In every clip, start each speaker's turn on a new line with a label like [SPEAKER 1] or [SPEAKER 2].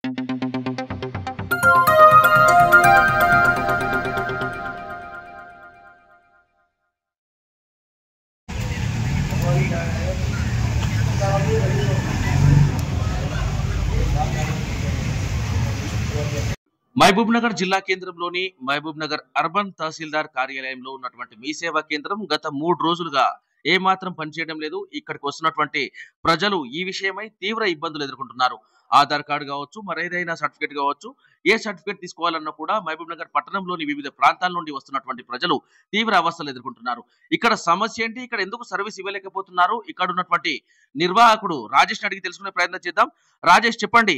[SPEAKER 1] మహబూబ్నగర్ జిల్లా కేంద్రంలోని మహబూబ్నగర్ అర్బన్ తహసీల్దార్ కార్యాలయంలో ఉన్నటువంటి మీ సేవా కేంద్రం గత 3 రోజులుగా ఏమాత్రం పనిచేయడం లేదు. ఇక్కడికి వస్తున్నటువంటి ప్రజలు ఈ విషయమై తీవ్ర ఇబ్బందులు ఎదుర్కొంటున్నారు. ఆధార్ కార్డు కావచ్చు, మరేదైనా సర్టిఫికేట్ కావచ్చు, ఏ సర్టిఫికేట్ తీసుకోవాలన్నా కూడా మహబూబ్నగర్ పట్టణంలోని వివిధ ప్రాంతాల నుండి వస్తున్నటువంటి ప్రజలు తీవ్ర అవస్థలు ఎదుర్కొంటున్నారు. ఇక్కడ సమస్య ఏంటి? ఇక్కడ ఎందుకు సర్వీస్ ఇవ్వలేకపోతున్నారు? ఇక్కడ ఉన్నటువంటి నిర్వాహకుడు రాజేష్ అడిగి తెలుసుకునే ప్రయత్నం చేద్దాం. రాజేష్, చెప్పండి,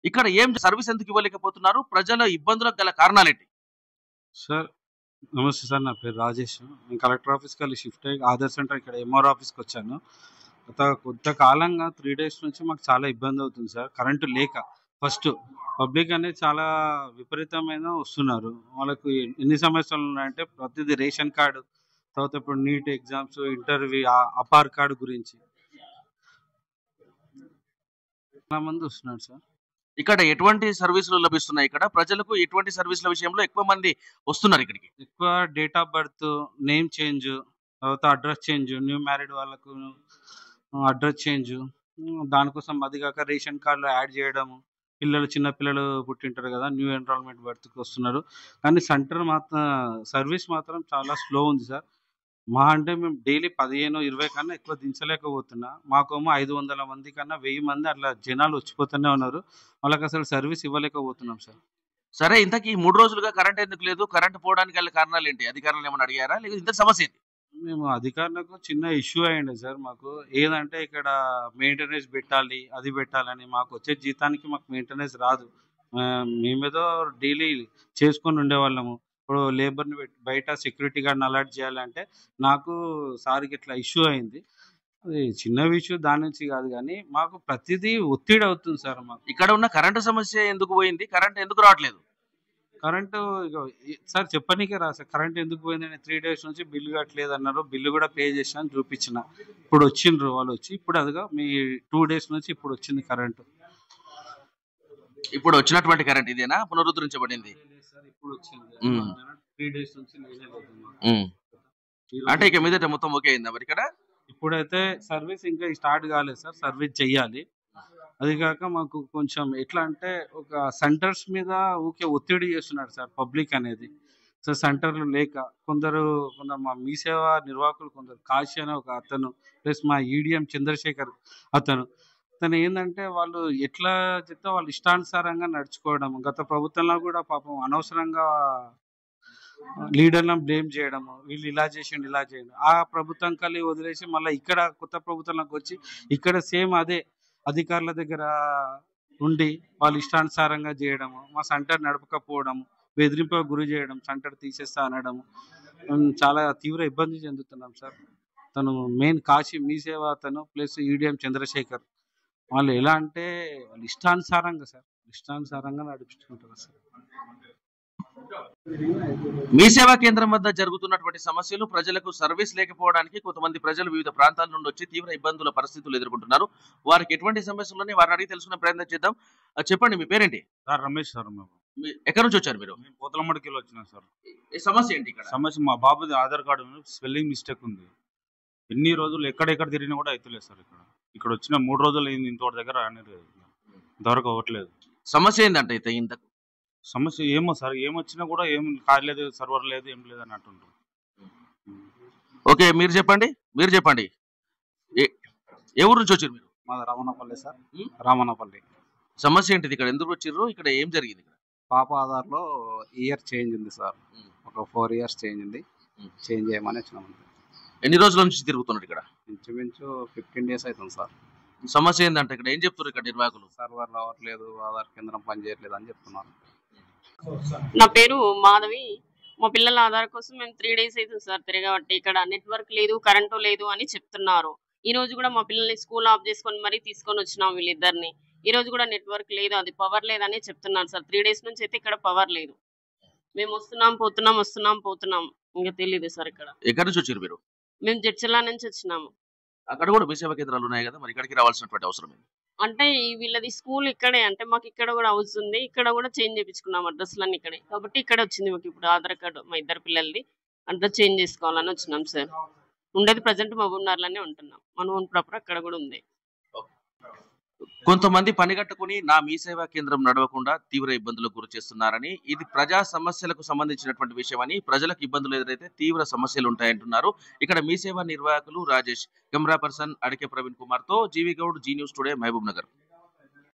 [SPEAKER 1] ఇక్కడ ఏం సర్వీస్ ఎందుకు ఇవ్వలేకపోతున్నారు? ప్రజల ఇబ్బందులకు గల కారణాలేంటి?
[SPEAKER 2] సార్ నమస్తే సార్, నా పేరు రాజేష్. నేను కలెక్టర్ ఆఫీస్కి వెళ్ళి షిఫ్ట్ అయ్యి ఆధార్ సెంటర్ ఇక్కడ ఎంఆర్ ఆఫీస్కి వచ్చాను. కొంతకాలంగా 3 days నుంచి మాకు చాలా ఇబ్బంది అవుతుంది సార్. కరెంటు లేక ఫస్ట్ పబ్లిక్ అనేది చాలా విపరీతమైన వస్తున్నారు. వాళ్ళకు ఎన్ని సమస్యలు ఉన్నాయంటే ప్రతిదీ రేషన్ కార్డు, తర్వాత ఇప్పుడు NEET exams, interview, APAAR card గురించి చాలా మంది వస్తున్నారు సార్.
[SPEAKER 1] ఇక్కడ ఎటువంటి సర్వీసులు లభిస్తున్నాయి? ఇక్కడ ప్రజలకు ఎటువంటి సర్వీసుల విషయంలో ఎక్కువ మంది వస్తున్నారు ఇక్కడికి?
[SPEAKER 2] ఎక్కువ date of birth, name change, తర్వాత అడ్రస్ చేంజ్, న్యూ మ్యారీడ్ వాళ్ళకు అడ్రస్ చేంజ్, దానికోసం అది కాక రేషన్ కార్డులో యాడ్ చేయడము, చిన్న పిల్లలు పుట్టింటారు కదా, న్యూ ఎన్రోల్మెంట్ బర్త్కి వస్తున్నారు. కానీ సెంటర్ మాత్రం సర్వీస్ మాత్రం చాలా స్లో ఉంది సార్. మా అంటే మేము డైలీ 15-20 కన్నా ఎక్కువ దించలేకపోతున్నా. మాకేమో 500 మంది కన్నా 1000 మంది అట్లా జనాలు వచ్చిపోతూనే ఉన్నారు. వాళ్ళకి అసలు సర్వీస్ ఇవ్వలేకపోతున్నాం సార్.
[SPEAKER 1] సరే, ఇంతకీ 3 రోజులుగా కరెంట్ ఎందుకు లేదు? కరెంట్ పోవడానికి గల కారణాలు ఏంటి? అధికారులు ఏమైనా అడిగారా? లేదా ఇంత సమస్య ఏంటి?
[SPEAKER 2] మేము అధికారులకు చిన్న ఇష్యూ అయ్యింది సార్. మాకు ఏదంటే ఇక్కడ మెయింటెనెన్స్ పెట్టాలి, అది పెట్టాలని. మాకు వచ్చే జీతానికి మాకు మెయింటెనెన్స్ రాదు. మేమేదో డైలీ చేసుకొని ఉండేవాళ్ళము. ఇప్పుడు లేబర్ని బయట సెక్యూరిటీ గార్డ్ని అలర్ట్ చేయాలంటే నాకు సార్కి ఇట్లా ఇష్యూ అయింది. అది చిన్న ఇష్యూ, దాని నుంచి కాదు, కానీ మాకు ప్రతిదీ ఒత్తిడి అవుతుంది సార్. మాకు
[SPEAKER 1] ఇక్కడ ఉన్న కరెంటు సమస్య ఎందుకు పోయింది? కరెంట్ ఎందుకు రావట్లేదు?
[SPEAKER 2] కరెంటు సార్ చెప్పనీకే రా సార్. కరెంట్ ఎందుకు పోయిందని 3 days నుంచి బిల్లు కట్టలేదు అన్నారు. బిల్లు కూడా పే చేసినా చూపించిన. ఇప్పుడు వచ్చిండ్రు వాళ్ళు వచ్చి, ఇప్పుడు అదిగా మీ 2 days నుంచి ఇప్పుడు వచ్చింది కరెంటు.
[SPEAKER 1] ఇప్పుడు వచ్చినటువంటి కరెంట్ ఇదేనా పునరుద్ధరించబడింది?
[SPEAKER 2] ఇప్పుడు వచ్చింది 3 days నుంచి
[SPEAKER 1] అంటే ఇక మీదట మొత్తం ఓకే అయిందా మరి ఇక్కడ?
[SPEAKER 2] ఇప్పుడైతే సర్వీస్ ఇంకా స్టార్ట్ కాలేదు సార్. సర్వీస్ చెయ్యాలి. అది కాక మాకు కొంచెం ఎట్లా అంటే ఒక సెంటర్స్ మీద ఊకే ఒత్తిడి చేస్తున్నారు సార్ పబ్లిక్ అనేది. సో సెంటర్లు లేక కొందరు మా మీ సేవ నిర్వాహకులు, కొందరు కాశీ అనే ఒక అతను, ప్లస్ మా ఈడిఎం చంద్రశేఖర్ అతను ఏంటంటే వాళ్ళు ఎట్లా చెప్తే వాళ్ళు ఇష్టానుసారంగా నడుచుకోవడం. గత ప్రభుత్వంలో కూడా పాపం అనవసరంగా లీడర్లను బ్లేమ్ చేయడము, వీళ్ళు ఇలా చేసిండు ఇలా చేయండి. ఆ ప్రభుత్వం కలిగి వదిలేసి మళ్ళీ ఇక్కడ కొత్త ప్రభుత్వంలోకి వచ్చి ఇక్కడ సేమ్ అదే అధికారుల దగ్గర ఉండి వాళ్ళు ఇష్టానుసారంగా చేయడము, మా సెంటర్ నడపకపోవడము, బెదిరింపుకు గురి చేయడం, సెంటర్ తీసేస్తా అనడము. చాలా తీవ్ర ఇబ్బంది చెందుతున్నాం సార్. తను మెయిన్ కాశీ మీ సేవ అతను ప్లస్ ఈడిఎం చంద్రశేఖర్ వాళ్ళు ఎలా అంటే వాళ్ళు ఇష్టానుసారంగా నడిపించుకుంటారు సార్.
[SPEAKER 1] మీ సేవా కేంద్రం వద్ద జరుగుతున్నటువంటి సమస్యలు, ప్రజలకు సర్వీస్ లేకపోవడానికి కొంతమంది ప్రజలు వివిధ ప్రాంతాల నుండి వచ్చి తీవ్ర ఇబ్బందుల పరిస్థితులు ఎదుర్కొంటున్నారు. వారికి ఎటువంటి సమస్యలు వారిని అడిగి తెలుసుకునే ప్రయత్నం చేద్దాం. చెప్పండి, మీ పేరేంటి?
[SPEAKER 2] Sir Ramesh sir.
[SPEAKER 1] ఎక్కడి నుంచి వచ్చారు మీరు?
[SPEAKER 2] పోతలమడికి వచ్చినా సార్.
[SPEAKER 1] సమస్య ఏంటి ఇక్కడ?
[SPEAKER 2] సమస్య మా బాబుది ఆధార్ కార్డు స్పెల్లింగ్ మిస్టేక్ ఉంది. ఎన్ని రోజులు ఎక్కడెక్కడ తిరిగినా కూడా అవుతలేదు సార్. ఇక్కడ వచ్చిన 3 రోజులు అయింది, ఇంతవరకు దగ్గర ఇంతవరకు అవ్వట్లేదు.
[SPEAKER 1] సమస్య ఏంటంటే ఇంత
[SPEAKER 2] సమస్య ఏమో సార్, ఏమొచ్చినా కూడా ఏం కాలేదు, సర్వర్ లేదు, ఏం లేదు అని అంటుండ్రు.
[SPEAKER 1] ఓకే, మీరు చెప్పండి ఏ ఊరు నుంచి వచ్చారు మీరు?
[SPEAKER 2] మాది రామన్నపల్లి సార్. రామన్నపల్లి.
[SPEAKER 1] సమస్య ఏంటిది? ఇక్కడ ఎందుకు వచ్చారు? ఇక్కడ ఏం జరిగింది?
[SPEAKER 2] పాప ఆధార్లో ఇయర్ చేంజ్ ఉంది సార్. ఒక 4 years చేంజ్ ఉంది. చేంజ్ చేయమని వచ్చినాము.
[SPEAKER 1] ఎన్ని రోజుల నుంచి తిరుగుతున్నారు ఇక్కడ?
[SPEAKER 2] ఇంచుమించు 15 days అవుతుంది సార్.
[SPEAKER 1] సమస్య ఏంటంటే ఇక్కడ ఏం చెప్తారు ఇక్కడ నిర్వాహకులు?
[SPEAKER 2] సర్వర్ రావట్లేదు, ఆధార్ కేంద్రం పనిచేయట్లేదు అని చెప్తున్నారు.
[SPEAKER 3] నా పేరు మాధవి. మా పిల్లల ఆధార్ కోసం మేము 3 days అవుతుంది సార్ తిరగబట్టి. ఇక్కడ నెట్వర్క్ లేదు, కరెంటు లేదు అని చెప్తున్నారు. ఈ రోజు కూడా మా పిల్లల్ని స్కూల్ ఆఫ్ చేసుకొని మరీ తీసుకొని వచ్చినాం వీళ్ళిద్దరిని. ఈ రోజు కూడా నెట్వర్క్ లేదు, అది పవర్ లేదని చెప్తున్నారు సార్. 3 days నుంచి అయితే ఇక్కడ పవర్ లేదు. మేము వస్తున్నాం పోతున్నాం ఇంకా తెలియదు సార్. ఇక్కడ
[SPEAKER 1] ఎక్కడి నుంచి వచ్చారు మీరు?
[SPEAKER 3] మేము జడ్చర్ల నుంచి వచ్చినాము.
[SPEAKER 1] అక్కడ కూడా మీ సేవా కేంద్రాలు ఉన్నాయి కదా, మరి ఇక్కడికి రావాల్సినటువంటి అవసరం ఏంటి?
[SPEAKER 3] అంటే వీళ్ళది స్కూల్ ఇక్కడే, అంటే మాకు ఇక్కడ కూడా హౌస్ ఉంది. ఇక్కడ కూడా చేంజ్ చేపించుకున్నాం అడ్రస్‌లన్నీ ఇక్కడే. కాబట్టి ఇక్కడే వచ్చింది మాకు ఇప్పుడు ఆధార్ కార్డ్ మా ఇద్దరు పిల్లలది. అడ్రస్ చేంజ్ చేసుకోవాలని వచ్చినాం సార్. ఉండేది ప్రెజెంట్ మహబూబ్‌నగర్‌లోనే ఉంటున్నాం. మన ఓన్ ప్రాపర్ అక్కడ కూడా ఉంది.
[SPEAKER 1] కొంతమంది పనిగట్టుకుని నా మీ సేవా కేంద్రం నడవకుండా తీవ్ర ఇబ్బందులకు గురి చేస్తున్నారని, ఇది ప్రజా సమస్యలకు సంబంధించినటువంటి విషయమని, ప్రజలకు ఇబ్బందులు ఎదురైతే తీవ్ర సమస్యలు ఉంటాయంటున్నారు. ఇక్కడ మీ సేవా నిర్వాహకులు రాజేష్. కెమెరా పర్సన్ అడికే ప్రవీణ్ కుమార్ తో Jeevi Goud, Zee news today, Mahabub Nagar.